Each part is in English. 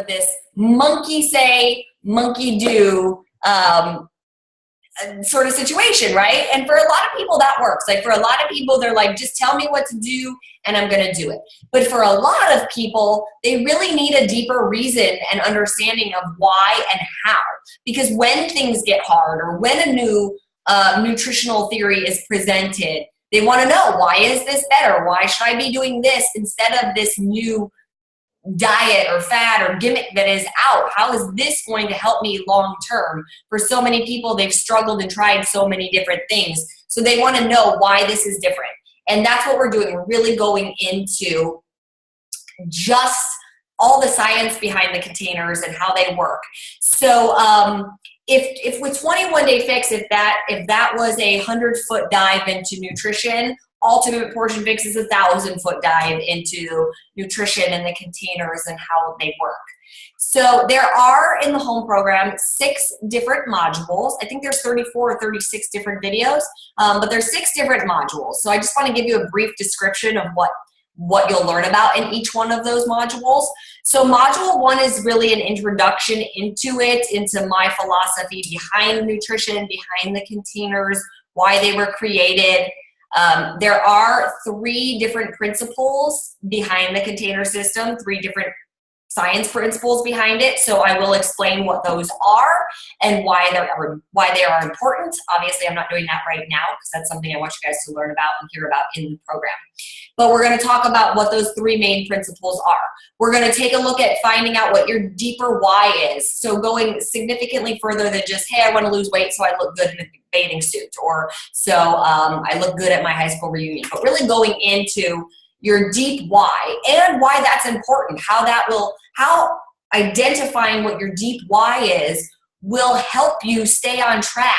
this monkey say, monkey do sort of situation, right? And for a lot of people that works. Like for a lot of people, they're like, just tell me what to do and I'm going to do it. But for a lot of people, they really need a deeper reason and understanding of why and how. Because when things get hard or when a new nutritional theory is presented, they want to know, why is this better? Why should I be doing this instead of this new diet or fad or gimmick that is out? How is this going to help me long term? For so many people, they've struggled and tried so many different things. So they want to know why this is different. And that's what we're doing. We're really going into just all the science behind the containers and how they work. So if with 21 Day Fix, if that was a 100-foot dive into nutrition, Ultimate Portion Fix is a 1,000-foot dive into nutrition and the containers and how they work. So there are in the home program 6 different modules. I think there's 34 or 36 different videos, but there's 6 different modules. So I just want to give you a brief description of what you'll learn about in each one of those modules. So module 1 is really an introduction into it, into my philosophy behind nutrition, behind the containers, why they were created. There are 3 different principles behind the container system, 3 different science principles behind it. So I will explain what those are and why they are important. Obviously, I'm not doing that right now because that's something I want you guys to learn about and hear about in the program. But we're going to talk about what those 3 main principles are. We're going to take a look at finding out what your deeper why is. So going significantly further than just, hey, I want to lose weight so I look good in a bathing suit, or so I look good at my high school reunion. But really going into your deep why and why that's important, how identifying what your deep why is will help you stay on track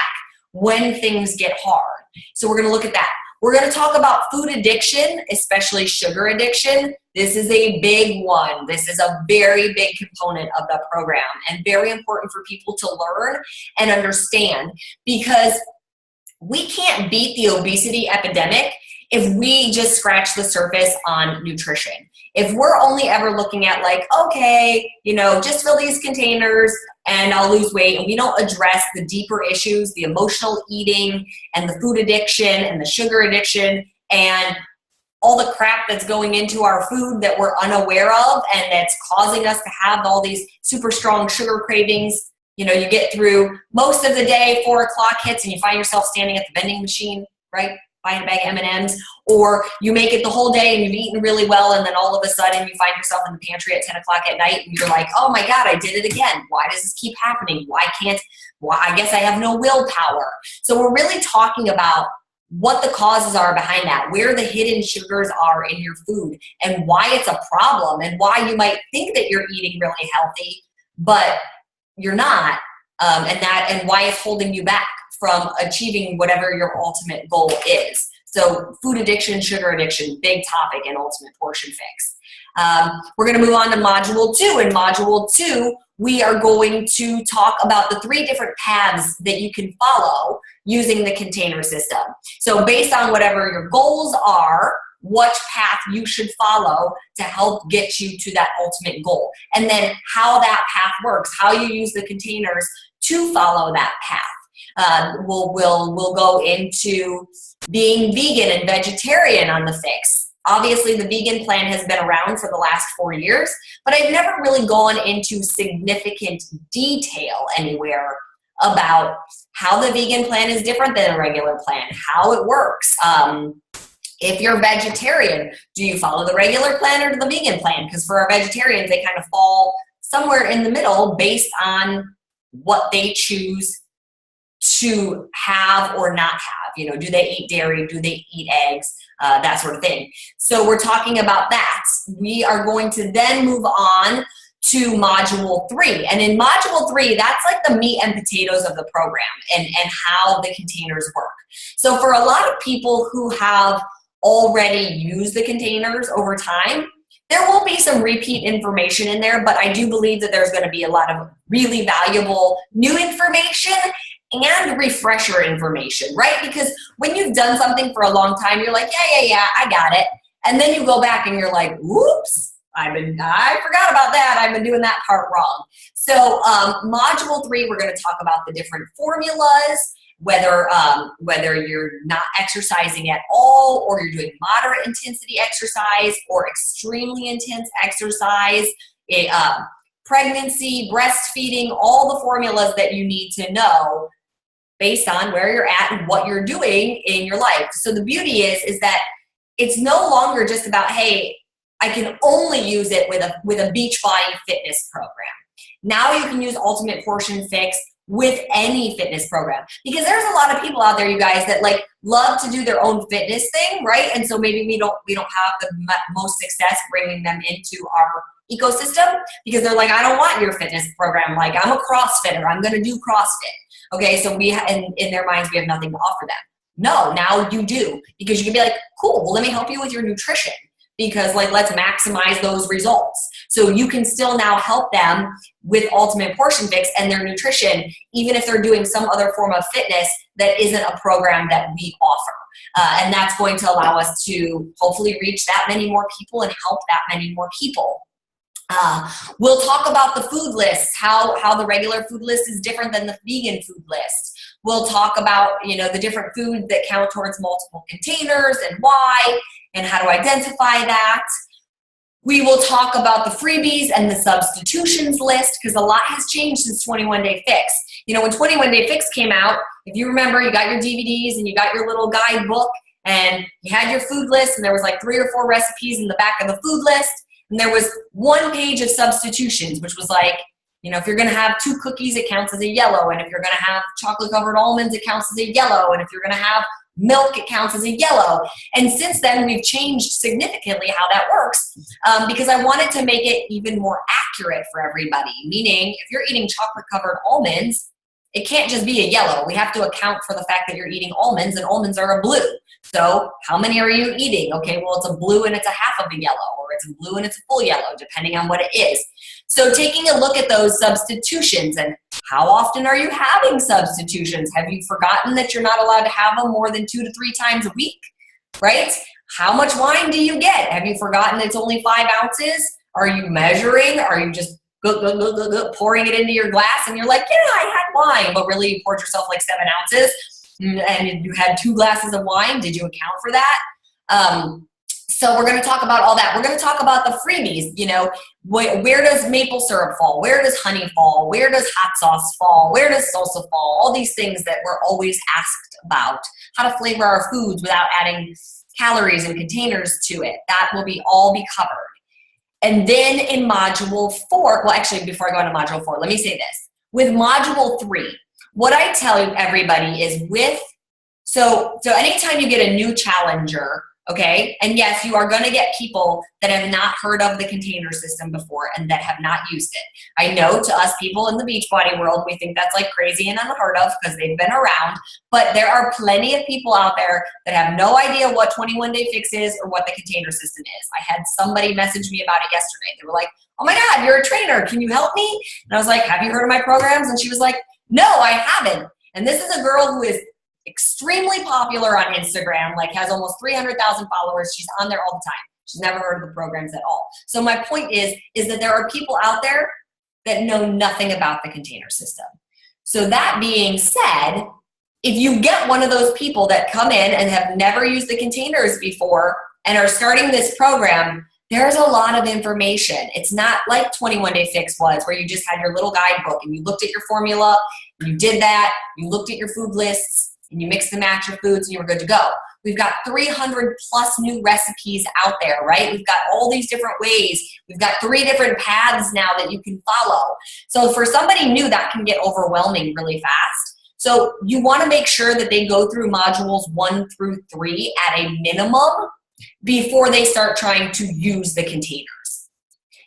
when things get hard. So we're going to look at that. We're going to talk about food addiction, especially sugar addiction. This is a big one. This is a very big component of the program and very important for people to learn and understand, because we can't beat the obesity epidemic if we just scratch the surface on nutrition. If we're only ever looking at like, okay, just fill these containers and I'll lose weight, and we don't address the deeper issues, the emotional eating and the food addiction and the sugar addiction and all the crap that's going into our food that we're unaware of and that's causing us to have all these super strong sugar cravings. You get through most of the day, 4 o'clock hits and you find yourself standing at the vending machine, right? Buying a bag of M&Ms, or you make it the whole day and you've eaten really well, and then all of a sudden you find yourself in the pantry at 10 o'clock at night and you're like, oh my God, I did it again. Why does this keep happening? I guess I have no willpower. So we're really talking about what the causes are behind that, where the hidden sugars are in your food and why it's a problem and why you might think that you're eating really healthy, but you're not, and why it's holding you back from achieving whatever your ultimate goal is. So food addiction, sugar addiction, big topic in Ultimate Portion Fix. We're going to move on to Module 2. In Module 2, we are going to talk about the 3 different paths that you can follow using the container system. So based on whatever your goals are, what path you should follow to help get you to that ultimate goal. And then how that path works, how you use the containers to follow that path. We'll go into being vegan and vegetarian on the fix. Obviously, the vegan plan has been around for the last 4 years, but I've never really gone into significant detail anywhere about how the vegan plan is different than a regular plan, how it works. If you're vegetarian, do you follow the regular plan or the vegan plan? Because for our vegetarians, they kind of fall somewhere in the middle based on what they choose to have or not have. Do they eat dairy? Do they eat eggs? That sort of thing. So we're talking about that. We are going to then move on to Module 3. And in Module 3, that's like the meat and potatoes of the program and how the containers work. So for a lot of people who have already used the containers over time, there will be some repeat information in there, but I do believe that there's going to be a lot of really valuable new information and refresher information, right? Because when you've done something for a long time, you're like, yeah, I got it. And then you go back and you're like, whoops, I forgot about that. I've been doing that part wrong. So module 3, we're going to talk about the different formulas, whether you're not exercising at all, or you're doing moderate intensity exercise or extremely intense exercise, pregnancy, breastfeeding, all the formulas that you need to know based on where you're at and what you're doing in your life. So the beauty is that it's no longer just about, hey, I can only use it with a Beachbody fitness program. Now you can use Ultimate Portion Fix with any fitness program, because there's a lot of people out there, you guys, that like love to do their own fitness thing, right? And so maybe we don't have the most success bringing them into our ecosystem, because they're like, I don't want your fitness program. Like, I'm a CrossFitter. I'm going to do CrossFit. Okay, so in their minds, we have nothing to offer them. No, now you do, because you can be like, cool, well, let me help you with your nutrition, because like, let's maximize those results. So you can still now help them with Ultimate Portion Fix and their nutrition, even if they're doing some other form of fitness that isn't a program that we offer. And that's going to allow us to hopefully reach that many more people and help that many more people. We'll talk about the food lists, how the regular food list is different than the vegan food list. We'll talk about, the different foods that count towards multiple containers and why, and how to identify that. We will talk about the freebies and the substitutions list, because a lot has changed since 21 Day Fix. When 21 Day Fix came out, if you remember, you got your DVDs and you got your little guidebook and you had your food list, and there was like 3 or 4 recipes in the back of the food list. And there was 1 page of substitutions, which was like, if you're going to have 2 cookies, it counts as a yellow. And if you're going to have chocolate covered almonds, it counts as a yellow. And if you're going to have milk, it counts as a yellow. And since then, we've changed significantly how that works, because I wanted to make it even more accurate for everybody. Meaning, if you're eating chocolate covered almonds, it can't just be a yellow. We have to account for the fact that you're eating almonds, and almonds are a blue. So how many are you eating? Okay, well, it's a blue and it's a half of a yellow, or it's a blue and it's a full yellow, depending on what it is. So taking a look at those substitutions, and how often are you having substitutions? Have you forgotten that you're not allowed to have them more than 2 to 3 times a week, right? How much wine do you get? Have you forgotten it's only 5 ounces? Are you measuring? Are you just pouring it into your glass and you're like, yeah, I had wine, but really you poured yourself like 7 ounces and you had 2 glasses of wine? Did you account for that? So we're going to talk about all that. We're going to talk about the freebies. Where does maple syrup fall? Where does honey fall? Where does hot sauce fall? Where does salsa fall? All these things that we're always asked about. How to flavor our foods without adding calories and containers to it. That will all be covered. And then in module 4, well, actually, before I go into module 4, let me say this. With module 3, what I tell everybody is so anytime you get a new challenger, okay, and yes, you are going to get people that have not heard of the container system before and that have not used it. I know to us people in the Beachbody world, we think that's like crazy and unheard of because they've been around, but there are plenty of people out there that have no idea what 21 Day Fix is or what the container system is. I had somebody message me about it yesterday. They were like, oh my God, you're a trainer. Can you help me? And I was like, have you heard of my programs? And she was like, no, I haven't. And this is a girl who is extremely popular on Instagram, like has almost 300,000 followers. She's on there all the time. She's never heard of the programs at all. So my point is that there are people out there that know nothing about the container system. So that being said, if you get one of those people that come in and have never used the containers before and are starting this program, there's a lot of information. It's not like 21 Day Fix was, where you just had your little guidebook and you looked at your formula, and you did that, you looked at your food lists, and you mix and match your foods and you were good to go. We've got 300 plus new recipes out there, right? We've got all these different ways. We've got 3 different paths now that you can follow. So for somebody new, that can get overwhelming really fast. So you want to make sure that they go through modules 1 through 3 at a minimum before they start trying to use the containers.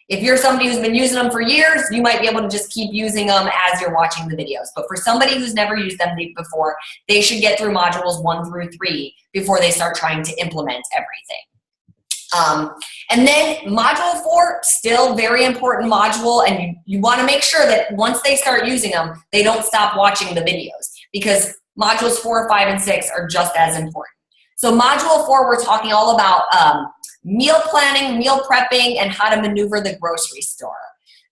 If you're somebody who's been using them for years, you might be able to just keep using them as you're watching the videos. But for somebody who's never used them before, they should get through modules 1 through 3 before they start trying to implement everything. And then module 4, still very important module, and you want to make sure that once they start using them, they don't stop watching the videos, because modules 4, 5, and 6 are just as important. So module 4, we're talking all about meal planning, meal prepping, and how to maneuver the grocery store.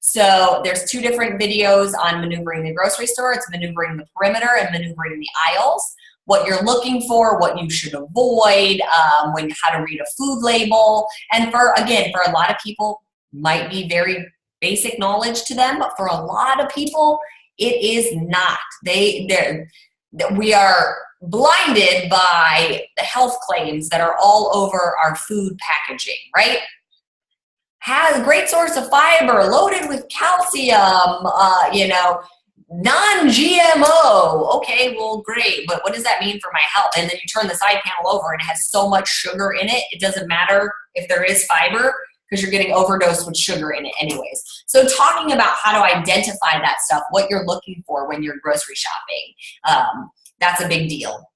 So there's 2 different videos on maneuvering the grocery store. It's maneuvering the perimeter and maneuvering the aisles. What you're looking for, what you should avoid, how to read a food label. And for a lot of people, might be very basic knowledge to them, but for a lot of people, it is not. We are blinded by the health claims that are all over our food packaging, right? Has a great source of fiber, loaded with calcium, non-GMO. Okay, well, great, but what does that mean for my health? And then you turn the side panel over and it has so much sugar in it, it doesn't matter if there is fiber because you're getting overdosed with sugar in it anyways. So talking about how to identify that stuff, what you're looking for when you're grocery shopping, that's a big deal.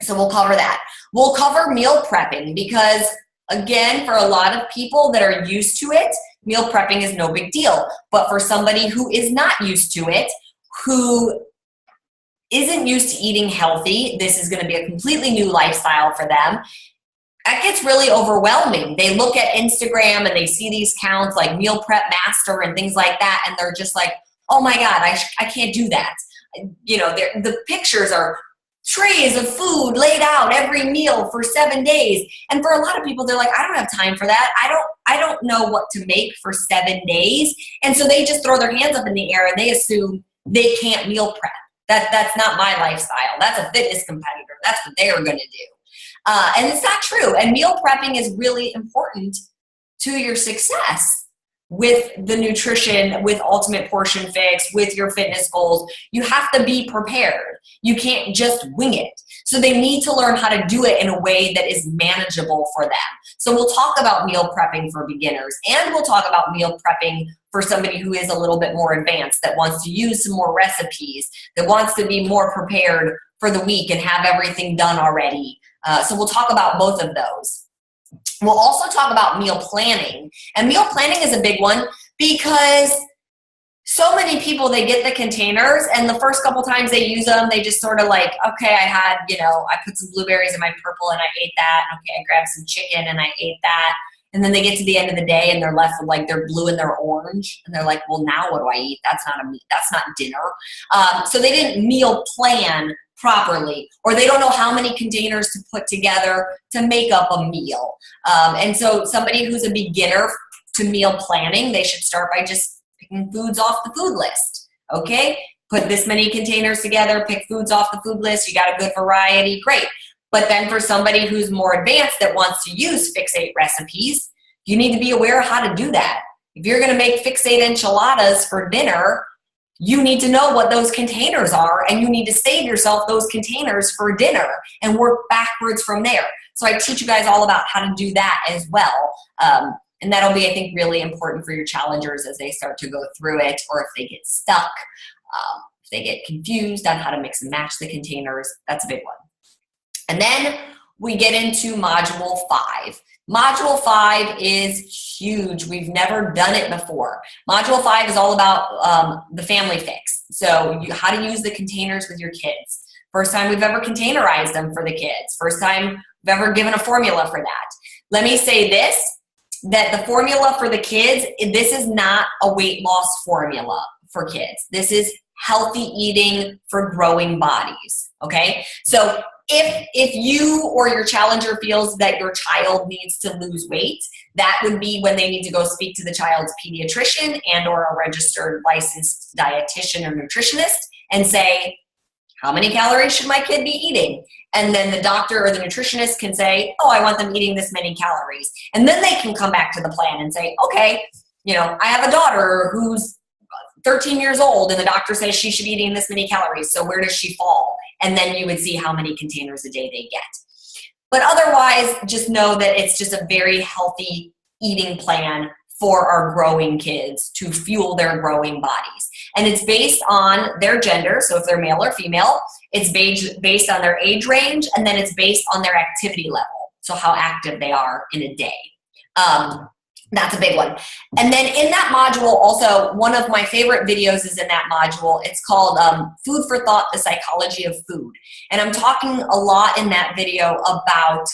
So we'll cover that. We'll cover meal prepping because, again, for a lot of people that are used to it, meal prepping is no big deal. But for somebody who is not used to it, who isn't used to eating healthy, this is going to be a completely new lifestyle for them. That gets really overwhelming. They look at Instagram and they see these counts like Meal Prep Master and things like that, and they're just like, oh my God, I can't do that. The pictures are trays of food laid out every meal for 7 days. And for a lot of people, they're like, I don't have time for that. I don't know what to make for 7 days. And so they just throw their hands up in the air and they assume they can't meal prep. That's not my lifestyle. That's a fitness competitor. That's what they're going to do. And it's not true. And meal prepping is really important to your success with the nutrition, with Ultimate Portion Fix, with your fitness goals. You have to be prepared. You can't just wing it. So they need to learn how to do it in a way that is manageable for them. So we'll talk about meal prepping for beginners, and we'll talk about meal prepping for somebody who is a little bit more advanced, that wants to use some more recipes, that wants to be more prepared for the week and have everything done already. So we'll talk about both of those. We'll also talk about meal planning. And meal planning is a big one because so many people, they get the containers and the first couple times they use them, they just sort of like, okay, I put some blueberries in my purple and I ate that. Okay, I grabbed some chicken and I ate that. And then they get to the end of the day and they're left with like their blue and their orange. And they're like, well, now what do I eat? That's not a meal. That's not dinner. So they didn't meal plan properly, or they don't know how many containers to put together to make up a meal. And so somebody who's a beginner to meal planning, they should start by just picking foods off the food list. Okay, put this many containers together, pick foods off the food list, you got a good variety, great. But then for somebody who's more advanced that wants to use Fix8 recipes, you need to be aware of how to do that. If you're gonna make Fix8 enchiladas for dinner, you need to know what those containers are, and you need to save yourself those containers for dinner and work backwards from there. So I teach you guys all about how to do that as well. And that'll be, I think, really important for your challengers as they start to go through it, or if they get stuck, if they get confused on how to mix and match the containers. That's a big one. And then we get into Module 5. Module 5 is huge. We've never done it before. Module 5 is all about the family fix. So how to use the containers with your kids. First time we've ever containerized them for the kids. First time we've ever given a formula for that. Let me say this, that the formula for the kids, this is not a weight loss formula for kids. This is healthy eating for growing bodies, okay? So if you or your challenger feels that your child needs to lose weight, that would be when they need to go speak to the child's pediatrician and or a registered licensed dietitian or nutritionist and say, how many calories should my kid be eating? And then the doctor or the nutritionist can say, oh, I want them eating this many calories. And then they can come back to the plan and say, okay, I have a daughter who's 13 years old and the doctor says she should be eating this many calories. So where does she fall? And then you would see how many containers a day they get. But otherwise, just know that it's just a very healthy eating plan for our growing kids to fuel their growing bodies. And it's based on their gender, so if they're male or female, it's based on their age range, and then it's based on their activity level, so how active they are in a day. That's a big one. And then in that module, also, one of my favorite videos is in that module. It's called Food for Thought, the Psychology of Food. And I'm talking a lot in that video about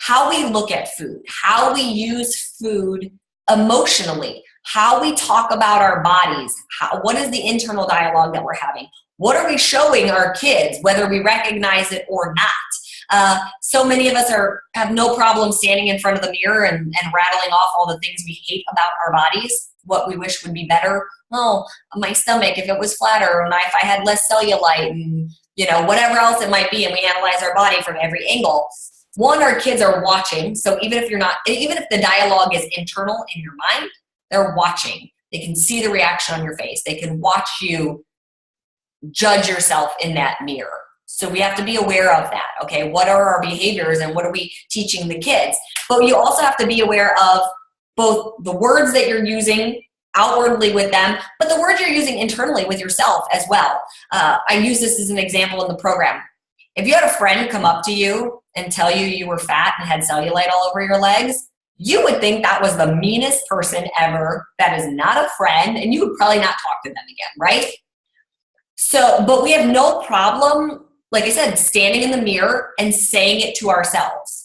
how we look at food, how we use food emotionally, how we talk about our bodies, what is the internal dialogue that we're having? What are we showing our kids, whether we recognize it or not? So many of us have no problem standing in front of the mirror and rattling off all the things we hate about our bodies, what we wish would be better. Oh, my stomach, if it was flatter, and if I had less cellulite, and whatever else it might be, and we analyze our body from every angle. One, our kids are watching, so even if the dialogue is internal in your mind, they're watching. They can see the reaction on your face. They can watch you judge yourself in that mirror. So we have to be aware of that, okay? What are our behaviors and what are we teaching the kids? But you also have to be aware of both the words that you're using outwardly with them, but the words you're using internally with yourself as well. I use this as an example in the program. If you had a friend come up to you and tell you you were fat and had cellulite all over your legs, you would think that was the meanest person ever. That is not a friend, and you would probably not talk to them again, right? So, but we have no problem, like I said, standing in the mirror and saying it to ourselves.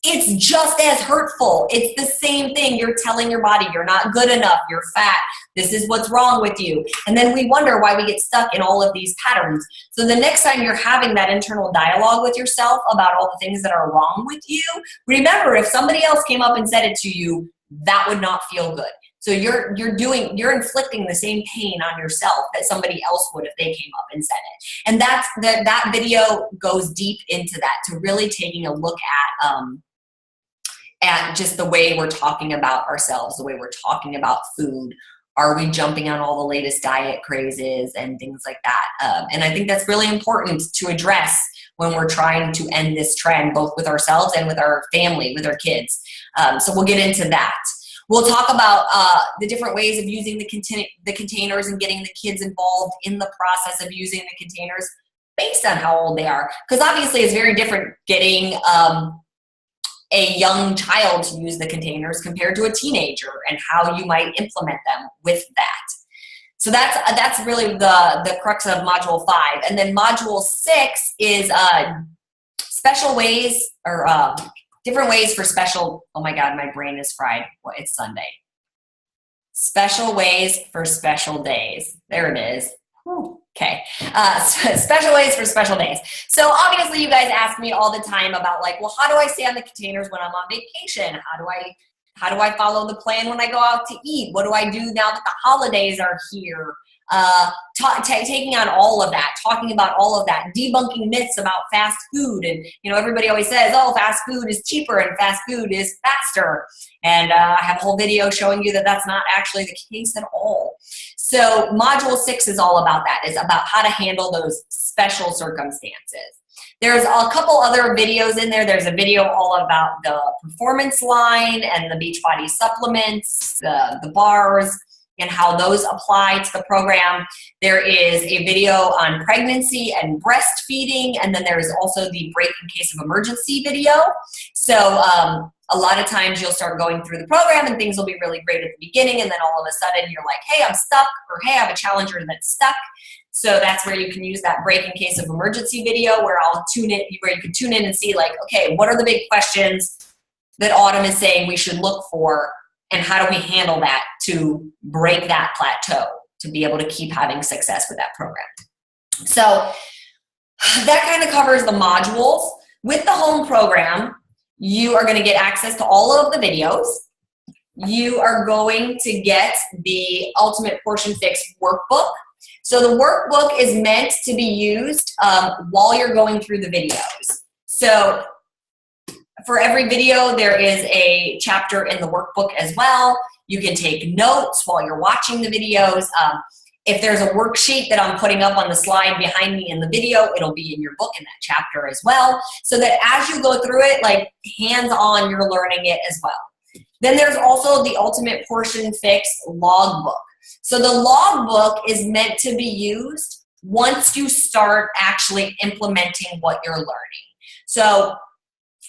It's just as hurtful. It's the same thing. You're telling your body you're not good enough, you're fat, this is what's wrong with you. And then we wonder why we get stuck in all of these patterns. So the next time you're having that internal dialogue with yourself about all the things that are wrong with you, remember, if somebody else came up and said it to you, that would not feel good. So you're inflicting the same pain on yourself that somebody else would if they came up and said it. And that video goes deep into that, to really taking a look at just the way we're talking about ourselves, the way we're talking about food. Are we jumping on all the latest diet crazes and things like that? And I think that's really important to address when we're trying to end this trend, both with ourselves and with our family, with our kids. So we'll get into that. We'll talk about the different ways of using the containers and getting the kids involved in the process of using the containers based on how old they are. Because obviously it's very different getting a young child to use the containers compared to a teenager, and how you might implement them with that. So that's really the crux of Module 5. And then Module 6 is special ways, or different ways for special, oh my God, my brain is fried. Well, it's Sunday. Special ways for special days. There it is. Whew. Okay, special ways for special days. So obviously you guys ask me all the time about, like, well, how do I stay on the containers when I'm on vacation? How do I follow the plan when I go out to eat? What do I do now that the holidays are here? Taking on all of that, talking about all of that, debunking myths about fast food. And, everybody always says, oh, fast food is cheaper and fast food is faster. And I have a whole video showing you that that's not actually the case at all. So Module 6 is all about that. It's about how to handle those special circumstances. There's a couple other videos in there. There's a video all about the performance line and the Beachbody supplements, the bars, and how those apply to the program. There is a video on pregnancy and breastfeeding, and then there is also the break in case of emergency video. So a lot of times you'll start going through the program and things will be really great at the beginning, and then all of a sudden you're like, hey, I'm stuck, or hey, I have a challenger that's stuck. So that's where you can use that break in case of emergency video, where you can tune in and see, like, okay, what are the big questions that Autumn is saying we should look for, and how do we handle that to break that plateau, to be able to keep having success with that program. So that kind of covers the modules. With the home program, you are going to get access to all of the videos. You are going to get the Ultimate Portion Fix workbook. So the workbook is meant to be used while you're going through the videos. So for every video, there is a chapter in the workbook as well. You can take notes while you're watching the videos. If there's a worksheet that I'm putting up on the slide behind me in the video, it'll be in your book in that chapter as well, so that as you go through it, like hands-on, you're learning it as well. Then there's also the Ultimate Portion Fix logbook. So the logbook is meant to be used once you start actually implementing what you're learning. So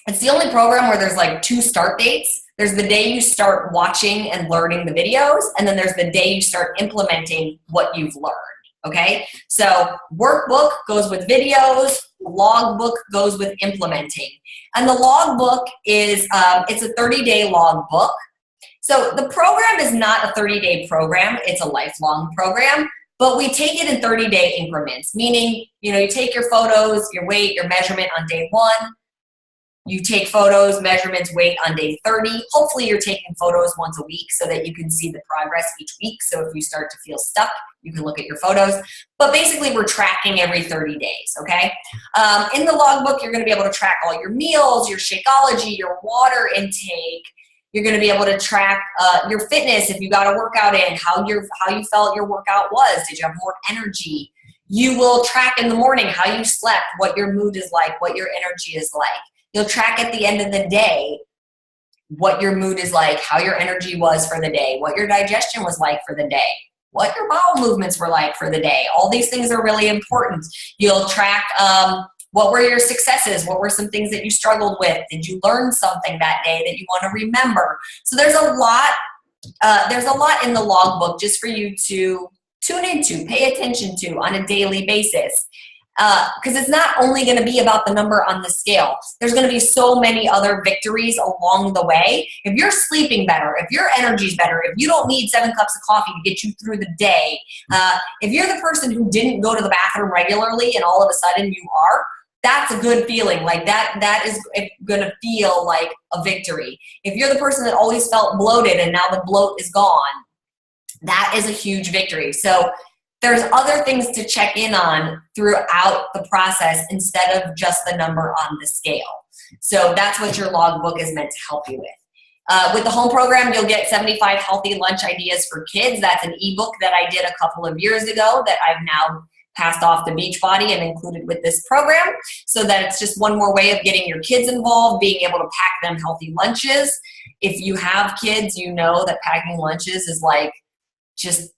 it's the only program where there's like 2 start dates. There's the day you start watching and learning the videos, and then there's the day you start implementing what you've learned, okay? So workbook goes with videos, logbook goes with implementing. And the logbook is, it's a 30-day logbook. So the program is not a 30-day program, it's a lifelong program, but we take it in 30-day increments, meaning, you know, you take your photos, your weight, your measurement on day 1, you take photos, measurements, weight on day 30. Hopefully you're taking photos once a week so that you can see the progress each week. So if you start to feel stuck, you can look at your photos. But basically we're tracking every 30 days, okay? In the logbook, you're gonna be able to track all your meals, your Shakeology, your water intake. You're gonna be able to track your fitness if you got a workout in, how you felt your workout was. Did you have more energy? You will track in the morning how you slept, what your mood is like, what your energy is like. You'll track at the end of the day what your mood is like, how your energy was for the day, what your digestion was like for the day, what your bowel movements were like for the day. All these things are really important. You'll track what were your successes, what were some things that you struggled with, did you learn something that day that you want to remember. So there's a lot in the logbook just for you to tune into, pay attention to on a daily basis. Because it's not only going to be about the number on the scale. There's going to be so many other victories along the way. If you're sleeping better, if your energy's better, if you don't need 7 cups of coffee to get you through the day, if you're the person who didn't go to the bathroom regularly and all of a sudden you are, that's a good feeling. Like that is going to feel like a victory. If you're the person that always felt bloated and now the bloat is gone, that is a huge victory. So there's other things to check in on throughout the process instead of just the number on the scale. So that's what your logbook is meant to help you with. With the home program, you'll get 75 healthy lunch ideas for kids. That's an ebook that I did a couple of years ago that I've now passed off to Beachbody and included with this program, so that it's just one more way of getting your kids involved, being able to pack them healthy lunches. If you have kids, you know that packing lunches is like just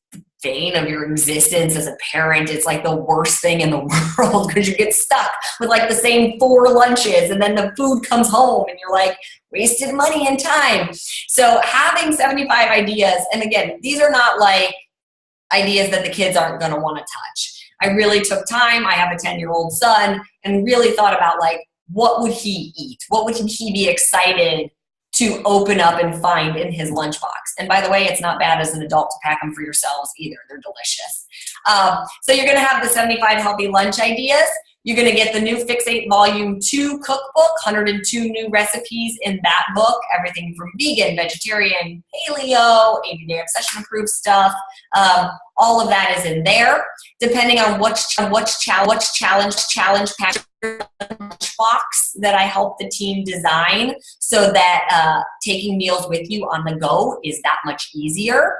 bane of your existence as a parent. It's like the worst thing in the world because you get stuck with like the same 4 lunches and then the food comes home and you're like wasted money and time. So having 75 ideas, and again, these are not like ideas that the kids aren't going to want to touch. I really took time. I have a 10-year-old son and really thought about like, what would he eat? What would he be excited to open up and find in his lunchbox? And by the way, it's not bad as an adult to pack them for yourselves either. They're delicious. So you're going to have the 75 healthy lunch ideas. You're going to get the new Fixate Volume 2 cookbook, 102 new recipes in that book, everything from vegan, vegetarian, paleo, 80-day obsession-proof stuff. All of that is in there. Depending on which challenge pack box that I help the team design, so that taking meals with you on the go is that much easier.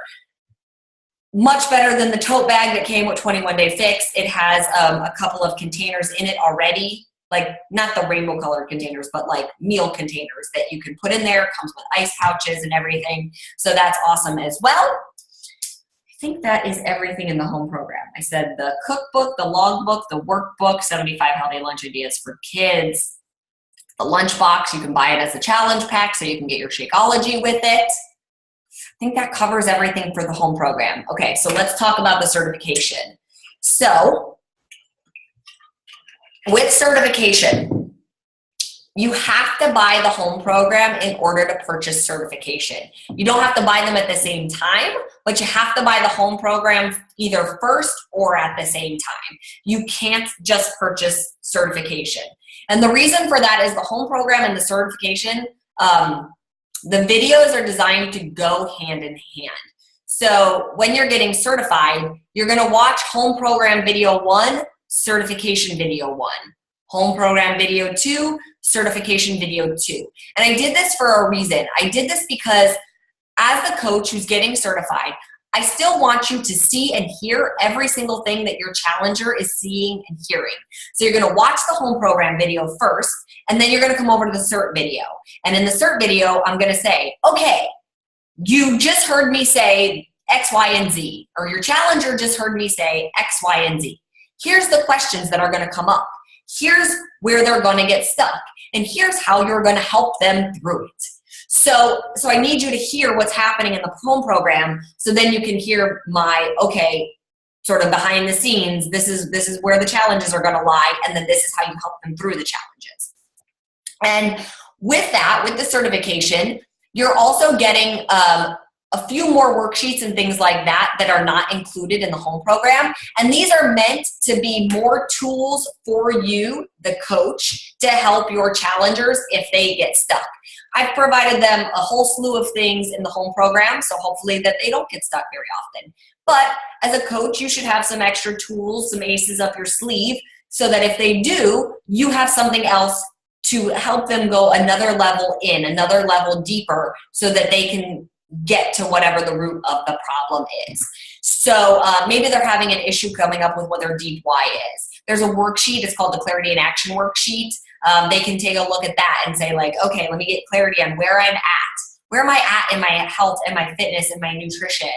Much better than the tote bag that came with 21 Day Fix. It has a couple of containers in it already, like not the rainbow colored containers, but like meal containers that you can put in there. It comes with ice pouches and everything. So that's awesome as well. I think that is everything in the home program. I said the cookbook, the logbook, the workbook, 75 healthy lunch ideas for kids. The lunchbox, you can buy it as a challenge pack so you can get your Shakeology with it. I think that covers everything for the home program. Okay, so let's talk about the certification. So with certification, you have to buy the home program in order to purchase certification. You don't have to buy them at the same time, but you have to buy the home program either first or at the same time. You can't just purchase certification. And the reason for that is the home program and the certification, the videos are designed to go hand in hand. So when you're getting certified, you're going to watch home program video 1, certification video 1. Home program video 2, certification video 2. And I did this for a reason. I did this because as the coach who's getting certified, I still want you to see and hear every single thing that your challenger is seeing and hearing. So you're going to watch the home program video first, and then you're going to come over to the cert video. And in the cert video, I'm going to say, okay, you just heard me say X, Y, and Z, or your challenger just heard me say X, Y, and Z. Here's the questions that are going to come up. Here's where they're going to get stuck. And here's how you're going to help them through it. So I need you to hear what's happening in the home program, so then you can hear my, okay, sort of behind the scenes, this is where the challenges are going to lie, and then this is how you help them through the challenges. And with that, with the certification, you're also getting a few more worksheets and things like that that are not included in the home program. And these are meant to be more tools for you, the coach, to help your challengers if they get stuck. I've provided them a whole slew of things in the home program, so hopefully that they don't get stuck very often. But as a coach, you should have some extra tools, some aces up your sleeve, so that if they do, you have something else to help them go another level in, another level deeper, so that they can get to whatever the root of the problem is. So maybe they're having an issue coming up with what their deep why is. There's a worksheet, it's called the Clarity in Action worksheet. They can take a look at that and say like, okay, let me get clarity on where I'm at. Where am I at in my health and my fitness and my nutrition?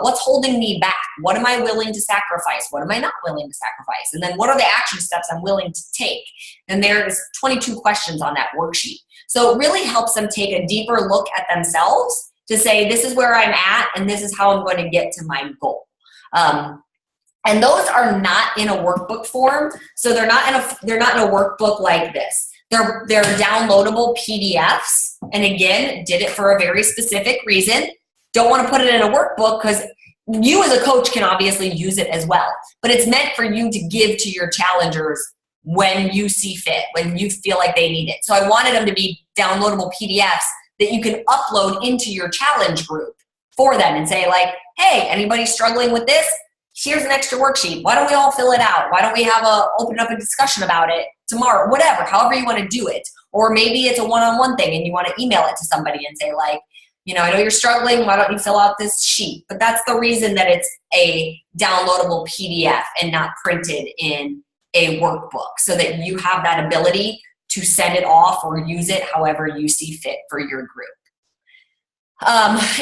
What's holding me back? What am I willing to sacrifice? What am I not willing to sacrifice? And then what are the action steps I'm willing to take? And there's 22 questions on that worksheet. So it really helps them take a deeper look at themselves to say, this is where I'm at and this is how I'm going to get to my goal. And those are not in a workbook form. So they're not in a workbook like this. They're downloadable PDFs. And again, did it for a very specific reason. Don't want to put it in a workbook because you as a coach can obviously use it as well. But it's meant for you to give to your challengers when you see fit, when you feel like they need it. So I wanted them to be downloadable PDFs that you can upload into your challenge group for them and say like, hey, anybody struggling with this? Here's an extra worksheet. Why don't we all fill it out? Why don't we open up a discussion about it tomorrow? Whatever, however you want to do it. Or maybe it's a one-on-one thing and you want to email it to somebody and say like, you know, I know you're struggling. Why don't you fill out this sheet? But that's the reason that it's a downloadable PDF and not printed in a workbook, so that you have that ability to send it off or use it however you see fit for your group.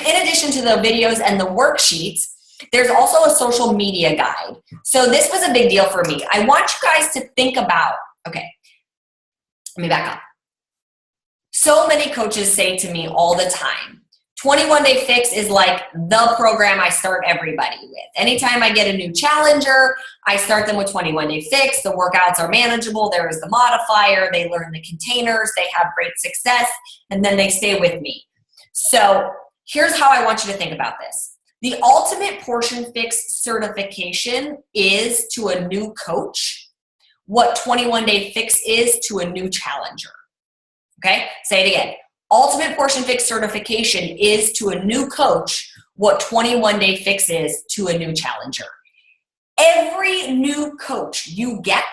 In addition to the videos and the worksheets, there's also a social media guide. So this was a big deal for me. I want you guys to think about, okay, let me back up. So many coaches say to me all the time, 21 Day Fix is like the program I start everybody with. Anytime I get a new challenger, I start them with 21 Day Fix. The workouts are manageable. There is the modifier. They learn the containers. They have great success, and then they stay with me. So here's how I want you to think about this. The Ultimate Portion Fix certification is to a new coach what 21 Day Fix is to a new challenger. Okay, say it again. Ultimate Portion Fix certification is to a new coach what 21 Day Fix is to a new challenger. Every new coach you get,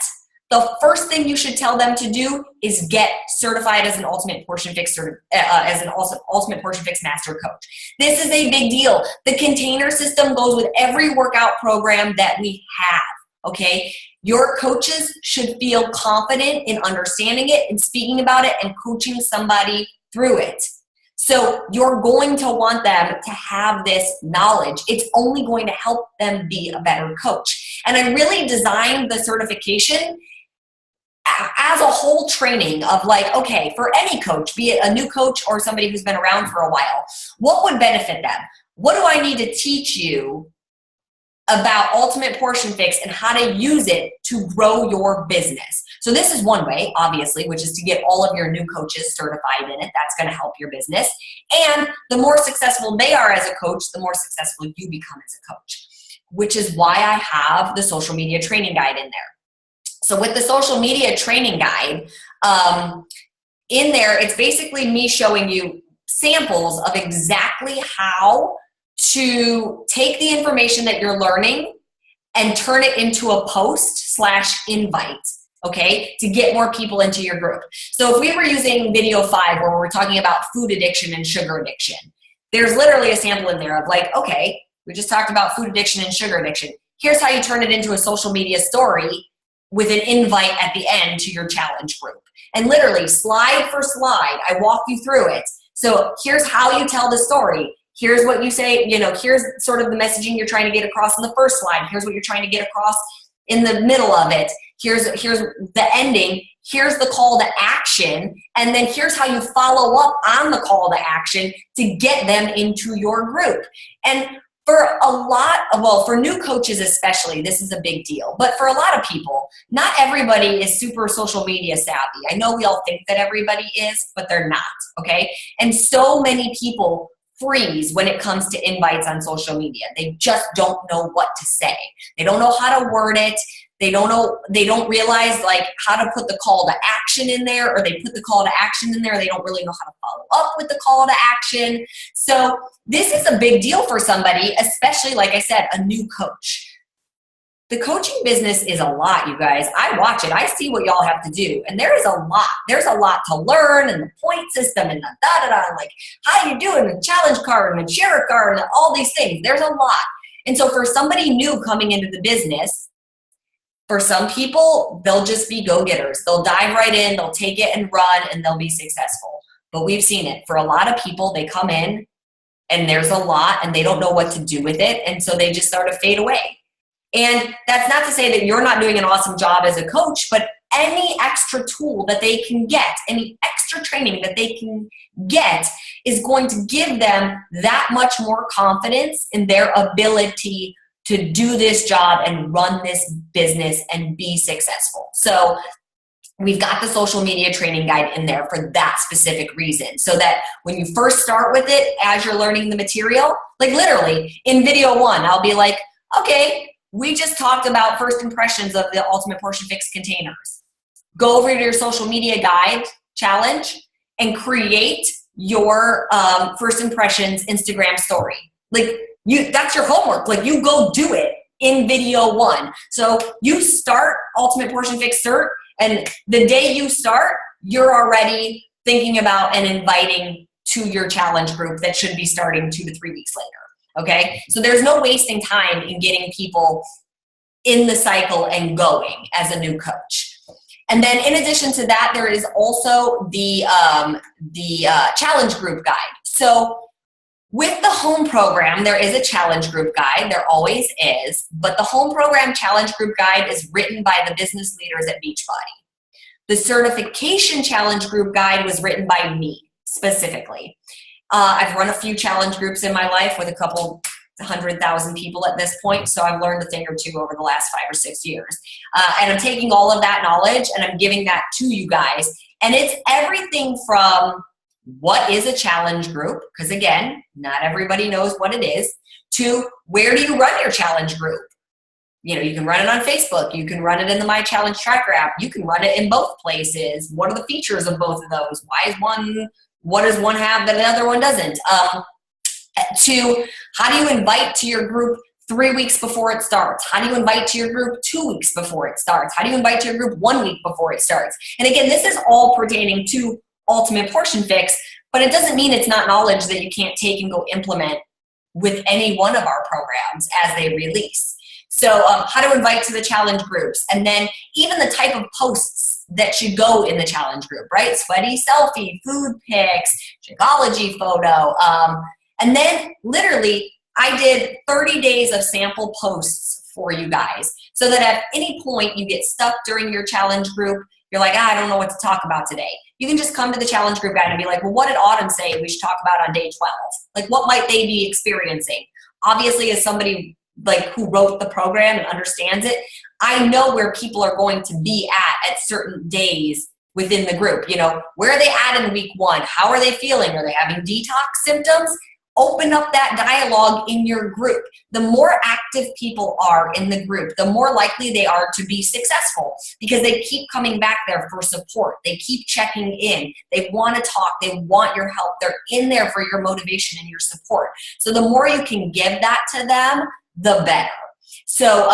the first thing you should tell them to do is get certified as an Ultimate Portion Fix Ultimate Portion Fix Master Coach. This is a big deal. The container system goes with every workout program that we have. Okay, your coaches should feel confident in understanding it and speaking about it and coaching somebody through it. So you're going to want them to have this knowledge. It's only going to help them be a better coach. And I really designed the certification as a whole training of like, okay, for any coach, be it a new coach or somebody who's been around for a while, what would benefit them? What do I need to teach you about Ultimate Portion Fix and how to use it to grow your business? So this is one way, obviously, which is to get all of your new coaches certified in it. That's going to help your business. And the more successful they are as a coach, the more successful you become as a coach, which is why I have the social media training guide in there. So with the social media training guide, in there, it's basically me showing you samples of exactly how to take the information that you're learning and turn it into a post/invite, okay, to get more people into your group. So if we were using video 5 where we're talking about food addiction and sugar addiction, there's literally a sample in there of like, okay, we just talked about food addiction and sugar addiction. Here's how you turn it into a social media story with an invite at the end to your challenge group. And literally slide for slide, I walk you through it. So here's how you tell the story. Here's what you say, you know, here's sort of the messaging you're trying to get across in the first slide. Here's what you're trying to get across in the middle of it. Here's the ending. Here's the call to action. And then here's how you follow up on the call to action to get them into your group. And For a lot of, well, for new coaches especially, this is a big deal. But for a lot of people, not everybody is super social media savvy. I know we all think that everybody is, but they're not, okay? And so many people freeze when it comes to invites on social media. They just don't know what to say. They don't know how to word it. They don't realize like how to put the call to action in there, or they put the call to action in there. They don't really know how to follow up with the call to action. So this is a big deal for somebody, especially, like I said, a new coach. The coaching business is a lot, you guys. I watch it. I see what y'all have to do. And there is a lot. There's a lot to learn, and the point system, and the da-da-da, and like how you doing, and the challenge card, and the share card, and all these things. There's a lot. And so for somebody new coming into the business, for some people, they'll just be go-getters. They'll dive right in, they'll take it and run, and they'll be successful. But we've seen it. For a lot of people, they come in, and there's a lot, and they don't know what to do with it, and so they just sort of fade away. And that's not to say that you're not doing an awesome job as a coach, but any extra tool that they can get, any extra training that they can get is going to give them that much more confidence in their ability to do this job and run this business and be successful. So we've got the social media training guide in there for that specific reason, so that when you first start with it, as you're learning the material, like literally in video 1, I'll be like, okay, we just talked about first impressions of the Ultimate Portion Fix containers. Go over to your social media guide challenge and create your first impressions Instagram story. Like, that's your homework. Like, you go do it in video 1. So you start Ultimate Portion Fix Cert, and the day you start, you're already thinking about and inviting to your challenge group that should be starting 2 to 3 weeks later. Okay? So there's no wasting time in getting people in the cycle and going as a new coach. And then in addition to that, there is also the challenge group guide. So with the home program, there is a challenge group guide. There always is. But the home program challenge group guide is written by the business leaders at Beachbody. The certification challenge group guide was written by me specifically. I've run a few challenge groups in my life with a couple 100,000 people at this point, so I've learned a thing or two over the last 5 or 6 years. And I'm taking all of that knowledge and I'm giving that to you guys. And it's everything from what is a challenge group, because again, not everybody knows what it is, to where do you run your challenge group? You know, you can run it on Facebook, you can run it in the My Challenge Tracker app, you can run it in both places. What are the features of both of those? What does one have that the other one doesn't? To how do you invite to your group 3 weeks before it starts? How do you invite to your group 2 weeks before it starts? How do you invite to your group 1 week before it starts? And again, this is all pertaining to Ultimate Portion Fix, but it doesn't mean it's not knowledge that you can't take and go implement with any one of our programs as they release. So how to invite to the challenge groups, and then even the type of posts that should go in the challenge group, right? Sweaty selfie, food pics, Shakeology photo. And then literally I did 30 days of sample posts for you guys, so that at any point you get stuck during your challenge group, you're like, I don't know what to talk about today. You can just come to the challenge group guide and be like, well, what did Autumn say we should talk about on day 12? Like, what might they be experiencing? Obviously, as somebody like who wrote the program and understands it, I know where people are going to be at certain days within the group. You know, where are they at in week 1? How are they feeling? Are they having detox symptoms? Open up that dialogue in your group. The more active people are in the group, the more likely they are to be successful, because they keep coming back there for support. They keep checking in. They want to talk. They want your help. They're in there for your motivation and your support. So the more you can give that to them, the better. So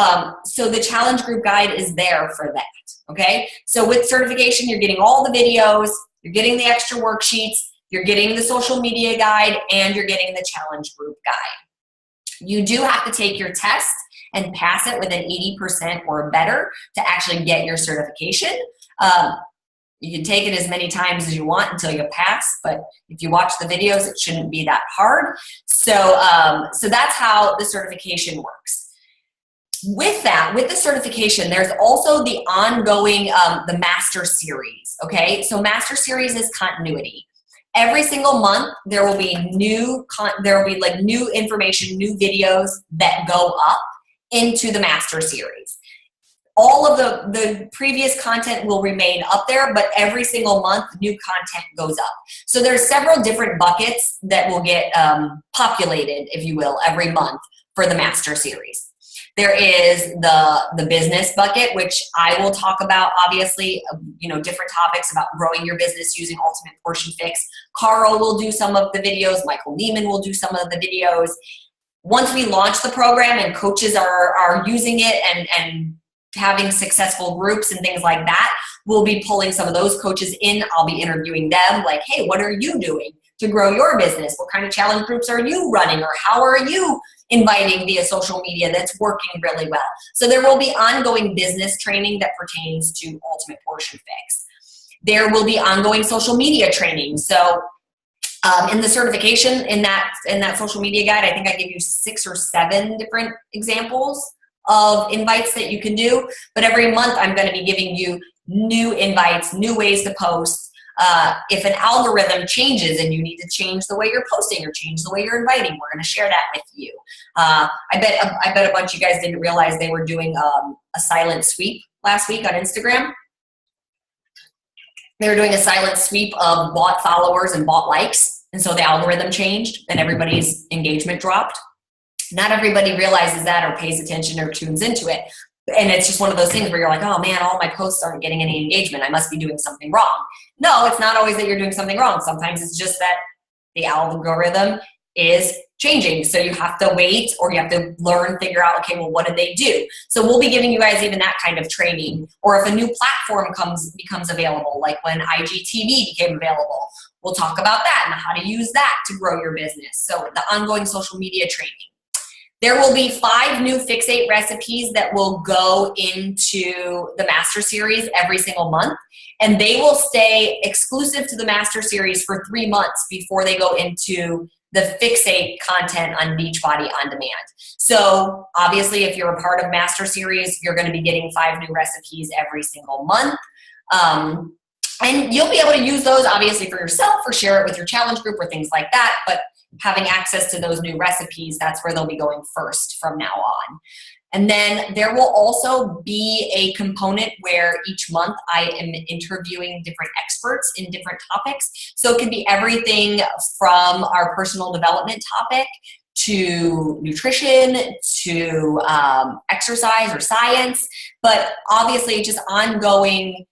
the challenge group guide is there for that, okay? So with certification, you're getting all the videos, you're getting the extra worksheets, you're getting the social media guide, and you're getting the challenge group guide. You do have to take your test and pass it with an 80% or better to actually get your certification. You can take it as many times as you want until you pass, but if you watch the videos, it shouldn't be that hard. So that's how the certification works. With that, with the certification, there's also the ongoing, the Master Series, okay? So Master Series is continuity. Every single month, there will be like new information, new videos that go up into the master series. All of the previous content will remain up there, but every single month, new content goes up. So there's several different buckets that will get populated, if you will, every month for the master series. There is the business bucket, which I will talk about, obviously, different topics about growing your business using Ultimate Portion Fix. Carl will do some of the videos. Michael Neiman will do some of the videos. Once we launch the program and coaches are using it and having successful groups and things like that, we'll be pulling some of those coaches in. I'll be interviewing them like, hey, what are you doing to grow your business? What kind of challenge groups are you running, or how are you inviting via social media that's working really well? So there will be ongoing business training that pertains to Ultimate Portion Fix. There will be ongoing social media training. So in the certification, in that social media guide, I think I give you 6 or 7 different examples of invites that you can do. But every month I'm going to be giving you new invites, new ways to post. If an algorithm changes and you need to change the way you're posting or change the way you're inviting, we're going to share that with you. I bet a bunch of you guys didn't realize they were doing a silent sweep last week on Instagram. They were doing a silent sweep of bot followers and bot likes, and so the algorithm changed and everybody's engagement dropped. Not everybody realizes that or pays attention or tunes into it. And it's just one of those things where you're like, oh man, all my posts aren't getting any engagement. I must be doing something wrong. No, it's not always that you're doing something wrong. Sometimes it's just that the algorithm is changing. So you have to wait, or you have to learn, figure out, okay, well, what did they do? So we'll be giving you guys even that kind of training. Or if a new platform becomes available, like when IGTV became available, we'll talk about that and how to use that to grow your business. So the ongoing social media training. There will be 5 new Fix8 recipes that will go into the Master Series every single month, and they will stay exclusive to the Master Series for 3 months before they go into the Fix8 content on Beachbody On Demand. So obviously, if you're a part of Master Series, you're going to be getting 5 new recipes every single month. And you'll be able to use those obviously for yourself, or share it with your challenge group or things like that. But having access to those new recipes, that's where they'll be going first from now on. And then there will also be a component where each month I am interviewing different experts in different topics. So it could be everything from our personal development topic to nutrition, to exercise or science, but obviously just ongoing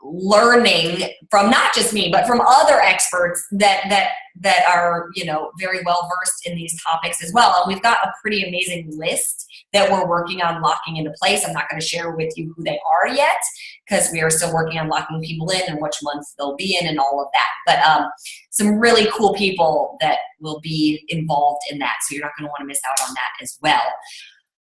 learning from not just me, but from other experts that are, very well versed in these topics as well. And we've got a pretty amazing list that we're working on locking into place. I'm not going to share with you who they are yet, because we are still working on locking people in and which months they'll be in and all of that. But some really cool people that will be involved in that. So you're not going to want to miss out on that as well.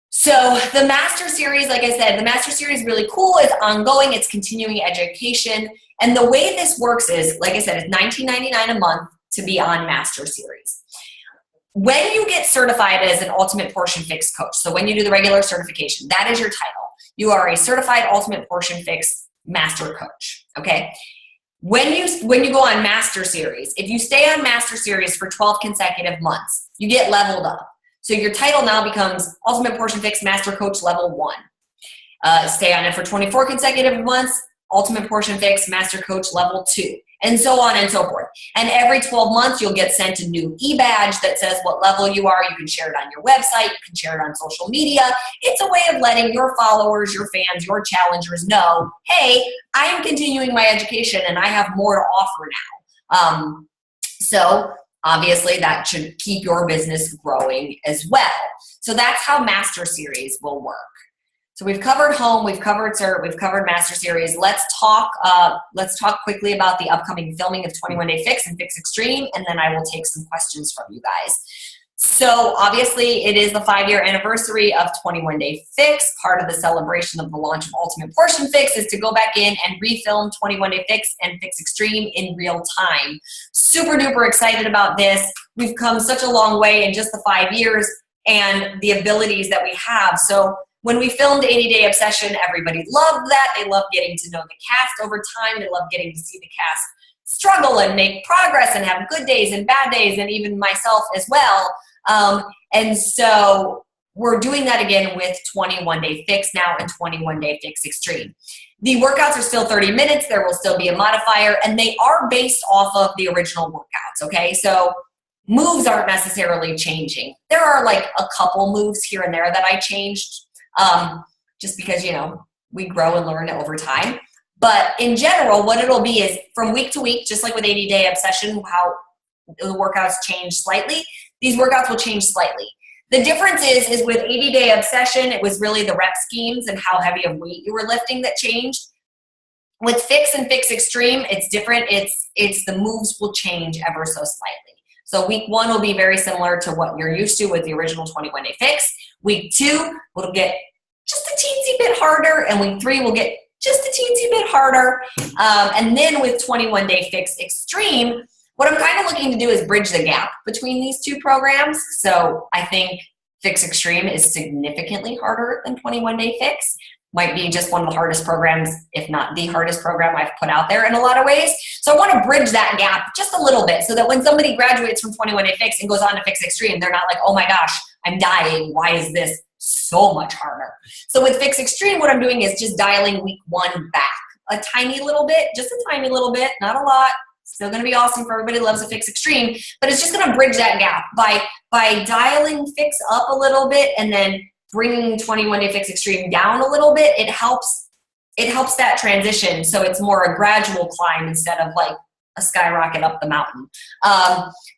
So the Master Series, like I said, the Master Series is really cool. It's ongoing. It's continuing education. And the way this works is, like I said, it's $19.99 a month to be on Master Series. When you get certified as an Ultimate Portion Fix coach, so when you do the regular certification, that is your title. You are a certified Ultimate Portion Fix master coach, okay? When you go on Master Series, if you stay on Master Series for 12 consecutive months, you get leveled up. So your title now becomes Ultimate Portion Fix Master Coach Level 1. Stay on it for 24 consecutive months, Ultimate Portion Fix Master Coach Level 2, and so on and so forth. And every 12 months, you'll get sent a new e-badge that says what level you are. You can share it on your website. You can share it on social media. It's a way of letting your followers, your fans, your challengers know, hey, I am continuing my education and I have more to offer now. So obviously, that should keep your business growing as well. So that's how Master Series will work. So we've covered home, we've covered CERT, we've covered Master Series. Let's talk quickly about the upcoming filming of 21 Day Fix and Fix Extreme, and then I will take some questions from you guys. So obviously, it is the 5-year anniversary of 21 Day Fix. Part of the celebration of the launch of Ultimate Portion Fix is to go back in and refilm 21 Day Fix and Fix Extreme in real time. Super duper excited about this. We've come such a long way in just the 5 years and the abilities that we have. So when we filmed 80 Day Obsession, everybody loved that. They loved getting to know the cast over time. They loved getting to see the cast struggle and make progress and have good days and bad days, and even myself as well. And so we're doing that again with 21 Day Fix now and 21 Day Fix Extreme. The workouts are still 30 minutes. There will still be a modifier, and they are based off of the original workouts, okay? So moves aren't necessarily changing. There are like a couple moves here and there that I changed just because, you know, we grow and learn over time. But in general, what it'll be is from week to week, just like with 80-Day Obsession, how the workouts change slightly, these workouts will change slightly. The difference is with 80-Day Obsession, it was really the rep schemes and how heavy of weight you were lifting that changed. With Fix and Fix Extreme, it's different. It's the moves will change ever so slightly. So week 1 will be very similar to what you're used to with the original 21 Day Fix. Week 2 will get just a teensy bit harder, and week 3 will get just a teensy bit harder. And then with 21 Day Fix Extreme, what I'm kind of looking to do is bridge the gap between these two programs. So I think Fix Extreme is significantly harder than 21 Day Fix. Might be just one of the hardest programs, if not the hardest program I've put out there in a lot of ways. So I want to bridge that gap just a little bit so that when somebody graduates from 21 Day Fix and goes on to Fix Extreme, they're not like, oh my gosh, I'm dying. Why is this so much harder? So with Fix Extreme, what I'm doing is just dialing week 1 back a tiny little bit, just a tiny little bit, not a lot. Still going to be awesome for everybody who loves a Fix Extreme, but it's just going to bridge that gap by dialing Fix up a little bit and then bringing 21 Day Fix Extreme down a little bit. It helps that transition, so it's more a gradual climb instead of like a skyrocket up the mountain.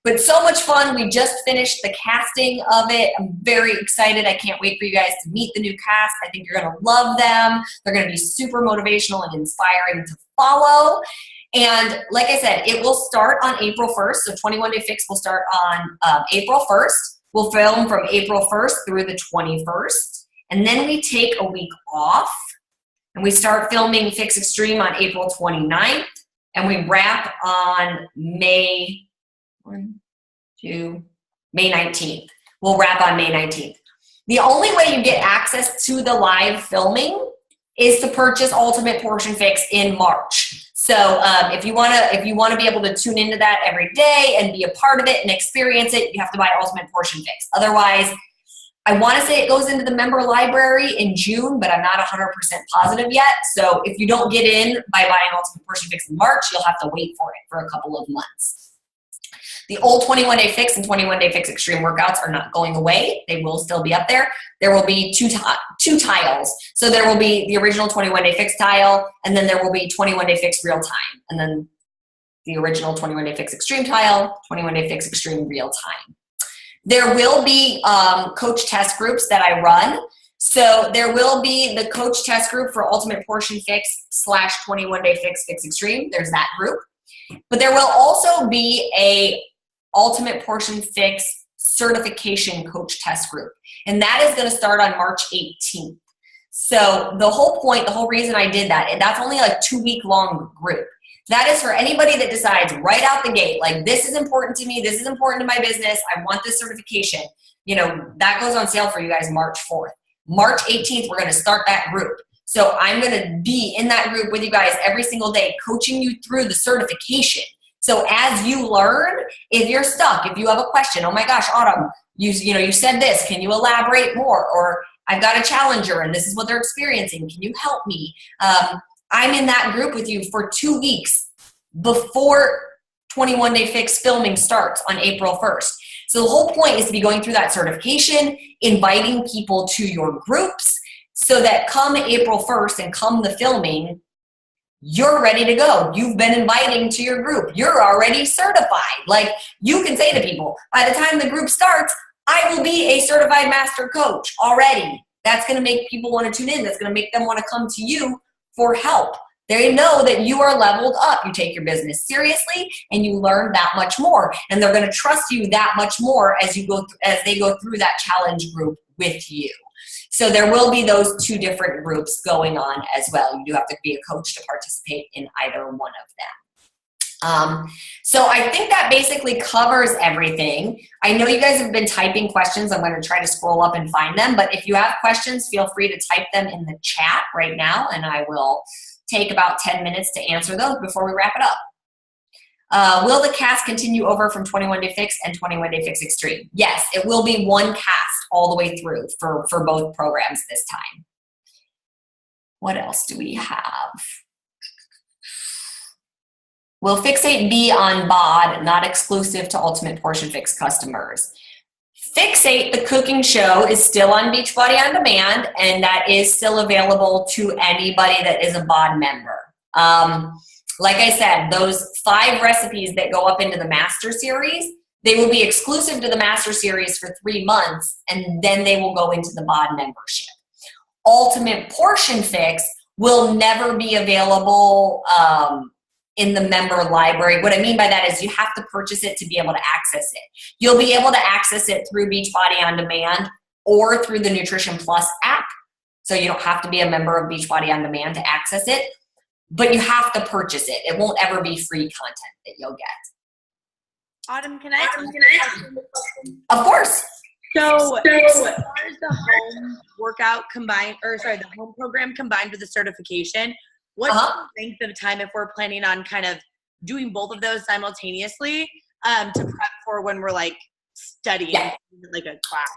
But so much fun. We just finished the casting of it. I'm very excited. I can't wait for you guys to meet the new cast. I think you're going to love them. They're going to be super motivational and inspiring to follow. And like I said, it will start on April 1st. So 21 Day Fix will start on April 1st. We'll film from April 1st through the 21st. And then we take a week off. And we start filming Fix Extreme on April 29th. And we wrap on May 19th. We'll wrap on May 19th. The only way you get access to the live filming is to purchase Ultimate Portion Fix in March. So if you wanna be able to tune into that every day and be a part of it and experience it, you have to buy Ultimate Portion Fix. Otherwise, I want to say it goes into the member library in June, but I'm not 100% positive yet. So if you don't get in by buying Ultimate Portion Fix in March, you'll have to wait for it for a couple of months. The old 21 Day Fix and 21 Day Fix Extreme workouts are not going away. They will still be up there. There will be two tiles. So there will be the original 21 Day Fix tile, and then there will be 21 Day Fix Real Time. And then the original 21 Day Fix Extreme tile, 21 Day Fix Extreme Real Time. There will be coach test groups that I run. So there will be the coach test group for Ultimate Portion Fix / 21 Day Fix Fix Extreme. There's that group. But there will also be a Ultimate Portion Fix certification coach test group. And that is going to start on March 18th. So the whole point, the whole reason I did that, and that's only like 2-week long group. That is for anybody that decides right out the gate, like this is important to me, this is important to my business, I want this certification. You know, that goes on sale for you guys March 4th. March 18th, we're going to start that group. So I'm going to be in that group with you guys every single day, coaching you through the certification. So as you learn, if you're stuck, if you have a question, oh my gosh, Autumn, you said this, can you elaborate more? Or I've got a challenger and this is what they're experiencing, can you help me? I'm in that group with you for 2 weeks before 21 Day Fix filming starts on April 1st. So the whole point is to be going through that certification, inviting people to your groups so that come April 1st and come the filming, you're ready to go. You've been inviting to your group. You're already certified. Like you can say to people, by the time the group starts, I will be a certified master coach already. That's going to make people want to tune in. That's going to make them want to come to you for help. They know that you are leveled up. You take your business seriously and you learn that much more. And they're going to trust you that much more as they go through that challenge group with you. So there will be those 2 different groups going on as well. You do have to be a coach to participate in either one of them. So I think that basically covers everything. I know you guys have been typing questions. I'm going to try to scroll up and find them. But if you have questions, feel free to type them in the chat right now, and I will take about 10 minutes to answer those before we wrap it up. Will the cast continue over from 21 Day Fix and 21 Day Fix Extreme? Yes, it will be one cast all the way through for both programs this time. What else do we have? Will Fixate be on BOD, not exclusive to Ultimate Portion Fix customers? Fixate, the cooking show, is still on Beachbody On Demand, and that is still available to anybody that is a BOD member. Like I said, those 5 recipes that go up into the Master Series, they will be exclusive to the Master Series for 3 months, and then they will go into the BOD membership. Ultimate Portion Fix will never be available in the member library. What I mean by that is you have to purchase it to be able to access it. You'll be able to access it through Beachbody On Demand or through the Nutrition Plus app. So you don't have to be a member of Beachbody On Demand to access it, but you have to purchase it. It won't ever be free content that you'll get. Autumn, can I ask you a question? Of course. So as far as the home workout combined, the home program combined with the certification, what's the length of time if we're planning on kind of doing both of those simultaneously to prep for when we're like studying like a class?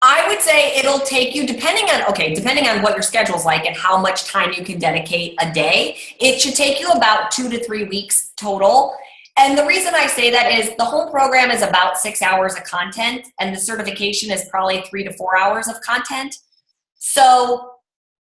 I would say it'll take you, depending on what your schedule's like and how much time you can dedicate a day, it should take you about 2 to 3 weeks total. And the reason I say that is the home program is about 6 hours of content, and the certification is probably 3 to 4 hours of content. So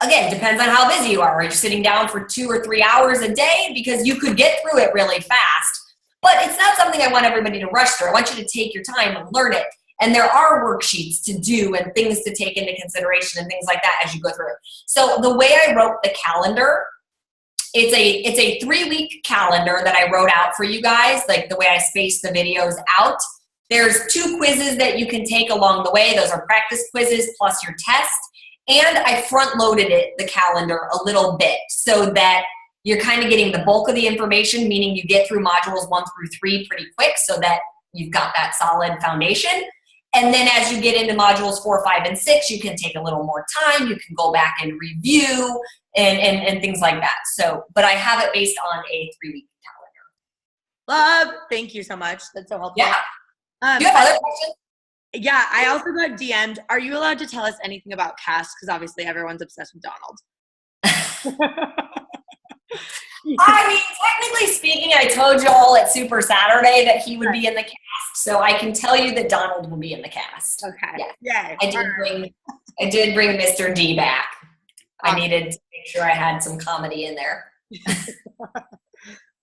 again, depends on how busy you are. Are you sitting down for 2 or 3 hours a day? Because you could get through it really fast, but it's not something I want everybody to rush through. I want you to take your time and learn it. And there are worksheets to do and things to take into consideration and things like that as you go through it. So the way I wrote the calendar, it's a 3-week calendar that I wrote out for you guys, like the way I spaced the videos out. There's 2 quizzes that you can take along the way. Those are practice quizzes plus your test. And I front-loaded the calendar a little bit so that you're kind of getting the bulk of the information, meaning you get through modules 1 through 3 pretty quick so that you've got that solid foundation. And then as you get into modules 4, 5, and 6, you can take a little more time. You can go back and review and things like that. So, but I have it based on a 3-week calendar. Thank you so much. That's so helpful. Yeah. Do you have other questions? Yeah, I also got DM'd. Are you allowed to tell us anything about Cass? Because obviously everyone's obsessed with Donald. I mean, technically speaking, I told you all at Super Saturday that he would be in the cast, so I can tell you that Donald will be in the cast. Okay. Yeah. I did bring Mr. D back. I needed to make sure I had some comedy in there.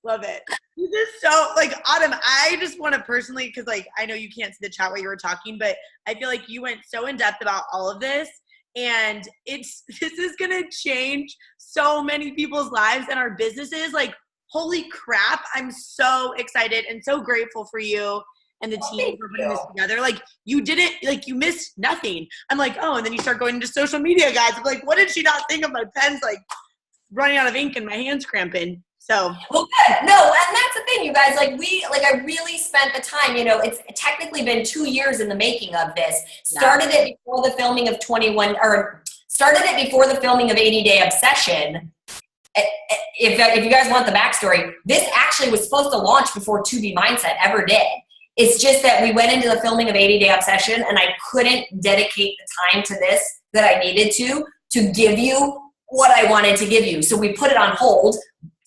Love it. This is so, like, Autumn, I just want to personally, because, like, I know you can't see the chat while you were talking, but I feel like you went so in depth about all of this. And this is going to change so many people's lives and our businesses. Like, holy crap. I'm so excited and so grateful for you and the team for putting this together. Like, you didn't, like, you missed nothing. I'm like, oh, and then you start going into social media, guys. I'm like, what did she not think of my pens, like, running out of ink and my hands cramping? So. Well, good. No, and that's the thing, you guys. I really spent the time. You know, it's technically been 2 years in the making of this. Started it before the filming of 80 Day Obsession. If you guys want the backstory, this actually was supposed to launch before 2B Mindset ever did. It's just that we went into the filming of 80 Day Obsession, and I couldn't dedicate the time to this that I needed to give you what I wanted to give you. So we put it on hold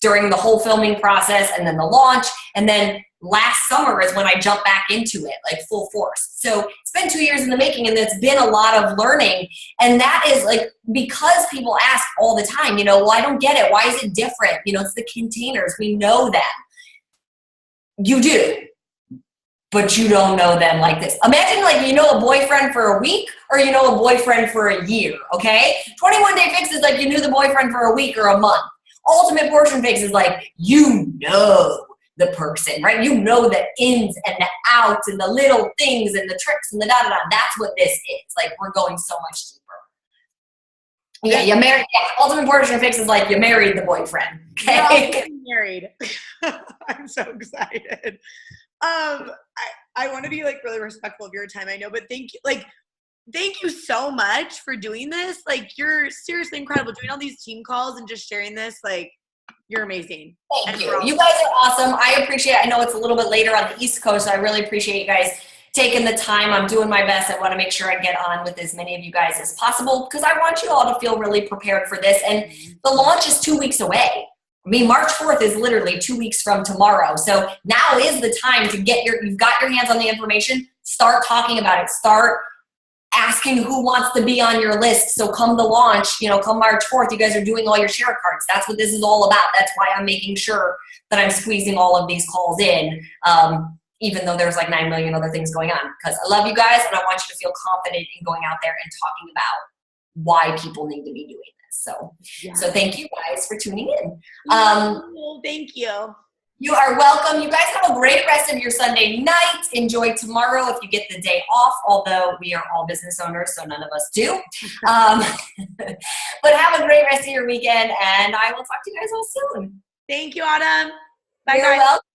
during the whole filming process and then the launch. And then last summer is when I jumped back into it, like full force. So it's been 2 years in the making, and it's been a lot of learning. And that is like, because people ask all the time, you know, well, I don't get it. Why is it different? You know, it's the containers. We know them. You do, but you don't know them like this. Imagine like you know a boyfriend for a week or you know a boyfriend for a year, okay? 21 Day Fix is like you knew the boyfriend for a week or a month. Ultimate Portion Fix is like, you know the person, right? You know the ins and the outs and the little things and the tricks and the da-da-da. That's what this is. Like, we're going so much deeper. Yeah, you married. Yeah, Ultimate Portion Fix is like you married the boyfriend. Okay? No, I'm married. I'm so excited. I want to be like really respectful of your time. I know, but thank you so much for doing this. Like, you're seriously incredible doing all these team calls and just sharing this. Like, You're amazing. Thank you. You guys are awesome. I appreciate it. I know it's a little bit later on the East Coast, so I really appreciate you guys taking the time. I'm doing my best. I want to make sure I get on with as many of you guys as possible because I want you all to feel really prepared for this. And the launch is 2 weeks away. I mean, March 4th is literally 2 weeks from tomorrow. So now is the time to you've got your hands on the information, start talking about it, start asking who wants to be on your list. So come the launch, come March 4th, you guys are doing all your share cards. That's what this is all about. That's why I'm making sure that I'm squeezing all of these calls in, even though there's like 9 million other things going on, because I love you guys and I want you to feel confident in going out there and talking about why people need to be doing this. So thank you guys for tuning in. Thank you. You are welcome. You guys have a great rest of your Sunday night. Enjoy tomorrow if you get the day off, although we are all business owners, so none of us do. But have a great rest of your weekend, and I will talk to you guys all soon. Thank you, Autumn. Bye, You're guys. welcome.